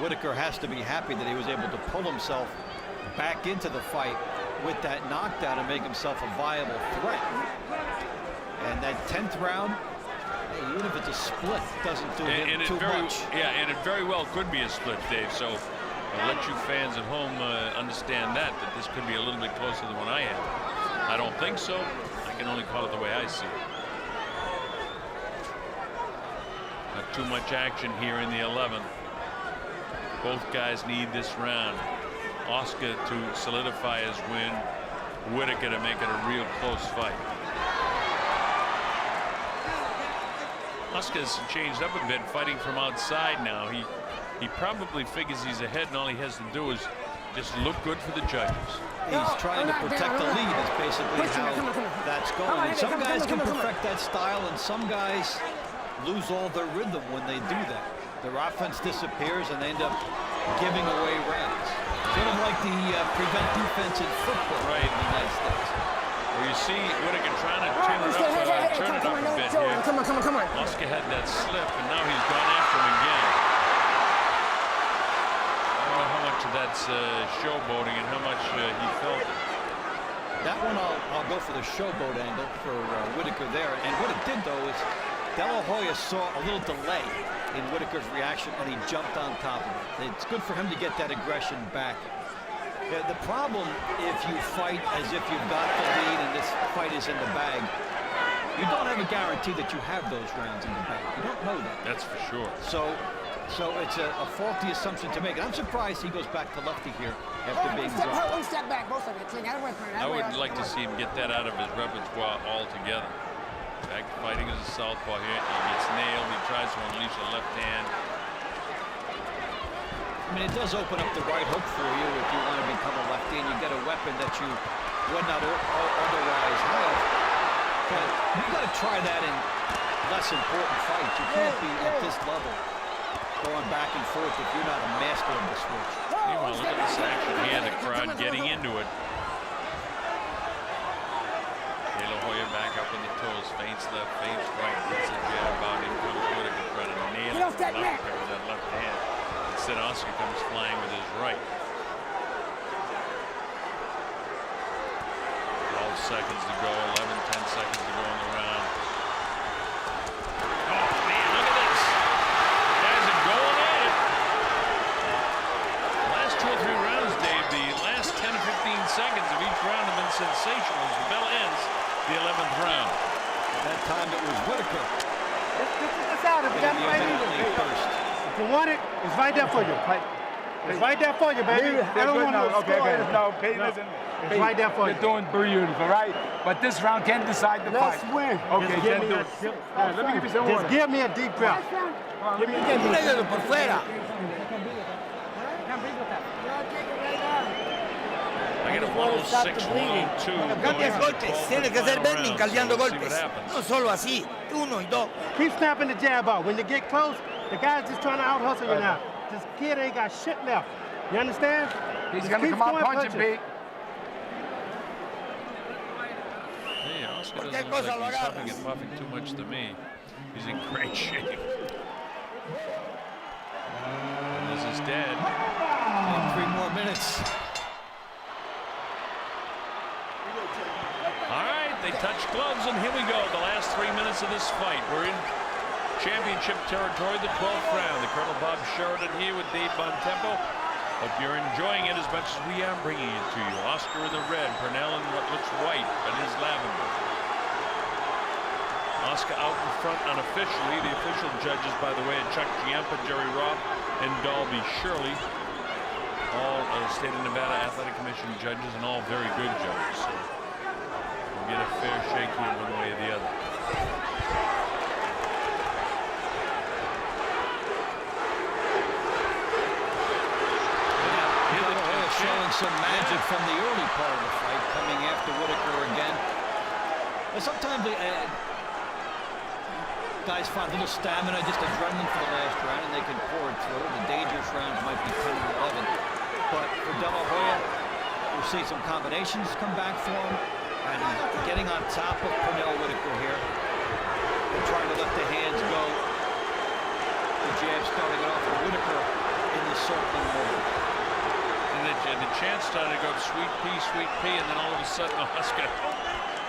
Whitaker has to be happy that he was able to pull himself back into the fight with that knockdown and make himself a viable threat. And that 10th round, hey, even if it's a split, doesn't do him too much. Yeah, and it very well could be a split, Dave. So I'll let you fans at home understand that this could be a little bit closer than what I had. I don't think so. I can only call it the way I see it. Not too much action here in the 11th. Both guys need this round. Oscar to solidify his win. Whitaker to make it a real close fight. Oscar's changed up a bit, fighting from outside now. He probably figures he's ahead, and all he has to do is just look good for the judges. He's trying to protect the lead is basically how that's going. And some guys can perfect that style, and some guys lose all their rhythm when they do that. Their offense disappears, and they end up giving away rounds. Sort of like the prevent defense in football, right, in the United States. Well, you see Whitaker trying to turn it up a bit here. Come on. Oscar had that slip, and now he's gone after him again. I don't know how much of that's showboating and how much he felt it. That one I'll go for the showboat angle for Whitaker there. And what it did, though, is De La Hoya saw a little delay in Whitaker's reaction, and he jumped on top of it. It's good for him to get that aggression back. Yeah, the problem, if you fight as if you've got the lead and this fight is in the bag, you don't have a guarantee that you have those rounds in the bag. You don't know that. That's for sure. So it's a faulty assumption to make. And I'm surprised he goes back to lefty here after being dropped. One step back, both of you. I would like to see him get that out of his repertoire altogether. Back fighting as a southpaw here. He gets nailed. He tries to unleash a left hand. I mean, it does open up the right hook for you if you want to become a lefty and you get a weapon that you would not otherwise have. But you've got to try that in less important fights. You can't be at this level going back and forth if you're not a master of the switch. Meanwhile, look at this action here. The crowd getting into it. De La Hoya back up on the toes, feints left, feints right. Gets a jab out. In comes Whitaker trying to nail it with that left hand. Instead, Oscar comes flying with his right. 12 seconds to go, 10 seconds to go in the round. Oh, man, look at this. Guys are going at it. Last 2 or 3 rounds, Dave, the last 10 to 15 seconds of each round have been sensational as the bell ends the 11th round. That time it was Whitaker. It's out. If you got to fight either. First. If you want it, it's right there for you. It's right there for you, baby. I don't want no score. No, Peyton isn't. It's right there for you. You're doing beautiful, right? But this round can decide the fight. Let's win. Okay, then do it. Let me give you some water. Just give me a deep breath. Give me a deep breath. Por fuera. I get a 106, 102. Cambias golpes. Tienes que ser bending cambiando golpes. No solo así. 1 y 2. Keep snapping the jab out. When you get close, the guy's just trying to out-hustle you now. This kid ain't got shit left. You understand? He's going to come out punching, Pete. Hey, Oscar doesn't look like he's huffing and puffing too much to me. He's in great shape. And this is dead. 3 more minutes. All right, they touch gloves, and here we go. The last 3 minutes of this fight. We're in championship territory, the 12th round. The Colonel Bob Sheridan here with Dave Bontempo. Hope you're enjoying it as much as we are bringing it to you. Oscar in the red, Pernell in what looks white, but is lavender. Oscar out in front unofficially. The official judges, by the way, are Chuck Giampa, Jerry Roth, and Dalby Shirley. All State of Nevada Athletic Commission judges, and all very good judges. So we'll get a fair shake here one way or the other. Showing some magic from the early part of the fight, coming after Whitaker again. But sometimes guys find a little stamina, just adrenaline for the last round, and they can pour it through. The dangerous rounds might be 10 and 11. But for De La Hoya, we'll see some combinations come back for him, and he's getting on top of Pernell Whitaker here. They're trying to let the hands go. The jab starting it off with Whitaker in the circling mode. And the chance started to go Sweet Pea, and then all of a sudden Oscar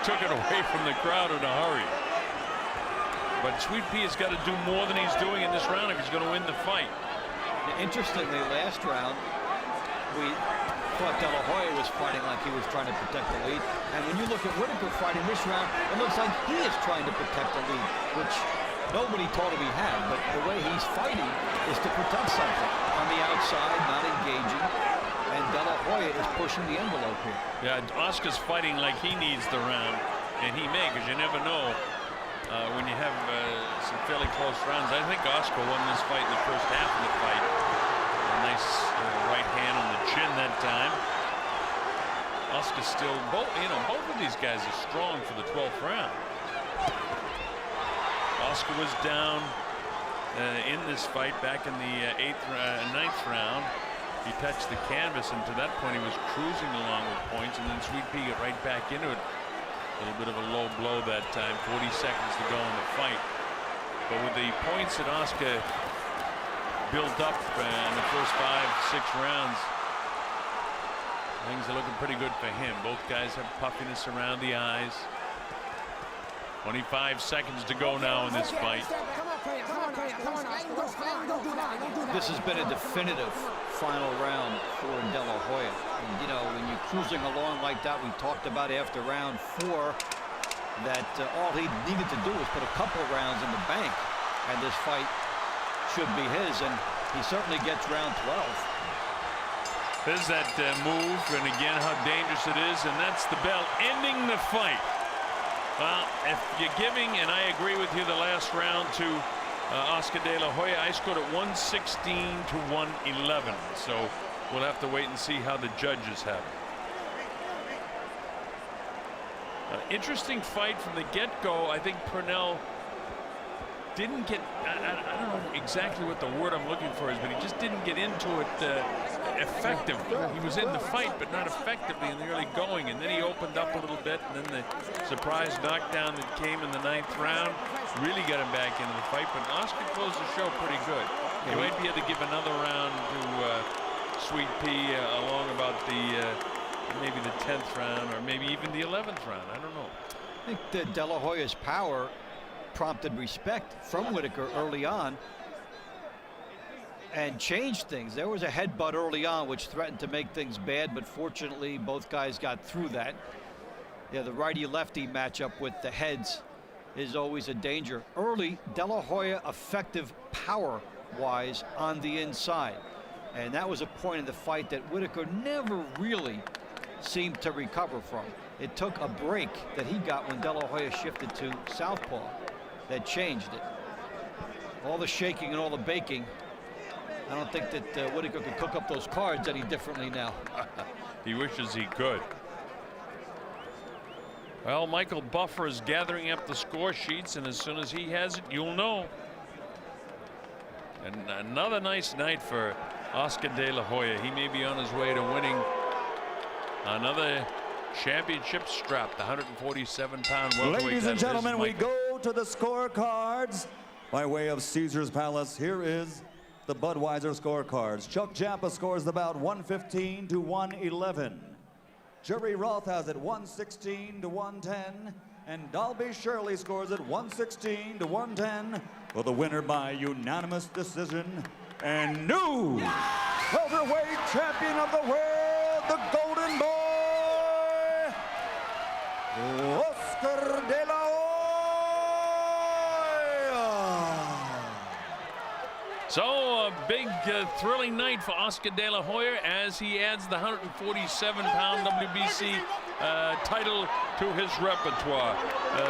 took it away from the crowd in a hurry. But Sweet Pea has got to do more than he's doing in this round if he's going to win the fight. Interestingly, last round, we thought De La Hoya was fighting like he was trying to protect the lead. And when you look at Whitaker fighting this round, it looks like he is trying to protect the lead, which nobody told him he had. But the way he's fighting is to protect something on the outside, not engaging. And De La Hoya is pushing the envelope here. Yeah, Oscar's fighting like he needs the round, and he may, because you never know when you have some fairly close rounds. I think Oscar won this fight in the first half of the fight. A nice right hand on the chin that time. Oscar still, both of these guys are strong for the 12th round. Oscar was down in this fight back in the 9th round. He touched the canvas, and to that point he was cruising along with points, and then Sweet Pea got right back into it. A little bit of a low blow that time. 40 seconds to go in the fight. But with the points that Oscar built up in the first 5-6 rounds, things are looking pretty good for him. Both guys have puffiness around the eyes. 25 seconds to go now in this fight. This has been a definitive final round for De La Hoya. And, you know, when you're cruising along like that, we talked about after round 4 that all he needed to do was put a couple rounds in the bank, and this fight should be his, and he certainly gets round 12. There's that move, and again how dangerous it is, and that's the bell ending the fight. Well, if you're giving, and I agree with you, the last round to Oscar De La Hoya, I scored at 116 to 111. So we'll have to wait and see how the judges have it. Interesting fight from the get-go. I think Pernell didn't get, I don't know exactly what the word I'm looking for is, but he just didn't get into it effectively. He was in the fight, but not effectively in the early going, and then he opened up a little bit, and then the surprise knockdown that came in the 9th round really got him back into the fight. But Oscar closed the show pretty good. He might be able to give another round to Sweet Pea along about the maybe the 10th round, or maybe even the 11th round. I don't know. I think that De La Hoya's power prompted respect from Whitaker early on and changed things. There was a headbutt early on which threatened to make things bad, but fortunately both guys got through that. Yeah, the righty-lefty matchup with the heads is always a danger. Early, De La Hoya effective power-wise on the inside, and that was a point in the fight that Whitaker never really seemed to recover from. It took a break that he got when De La Hoya shifted to southpaw that changed it. All the shaking and all the baking, I don't think that Whitaker could cook up those cards any differently now. He wishes he could. Well, Michael Buffer is gathering up the score sheets, and as soon as he has it, you'll know. And another nice night for Oscar De La Hoya. He may be on his way to winning another championship strap, the 147-pound welterweight. Ladies and gentlemen, we go to the scorecards by way of Caesar's Palace. Here is the Budweiser scorecards. Chuck Champa scores the bout 115 to 111. Jerry Roth has it 116 to 110, and Dalby Shirley scores it 116 to 110 for the winner by unanimous decision and new welterweight champion of the world, the Golden Boy, Oscar De La Hoya. So a big thrilling night for Oscar De La Hoya as he adds the 147-pound WBC title to his repertoire.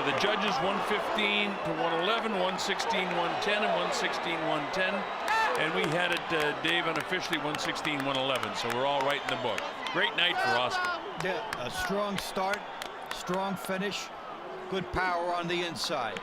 The judges 115 to 111, 116, 110, and 116, 110. And we had it, Dave, unofficially 116, 111. So we're all right in the book. Great night for Oscar. Yeah, a strong start, strong finish, good power on the inside.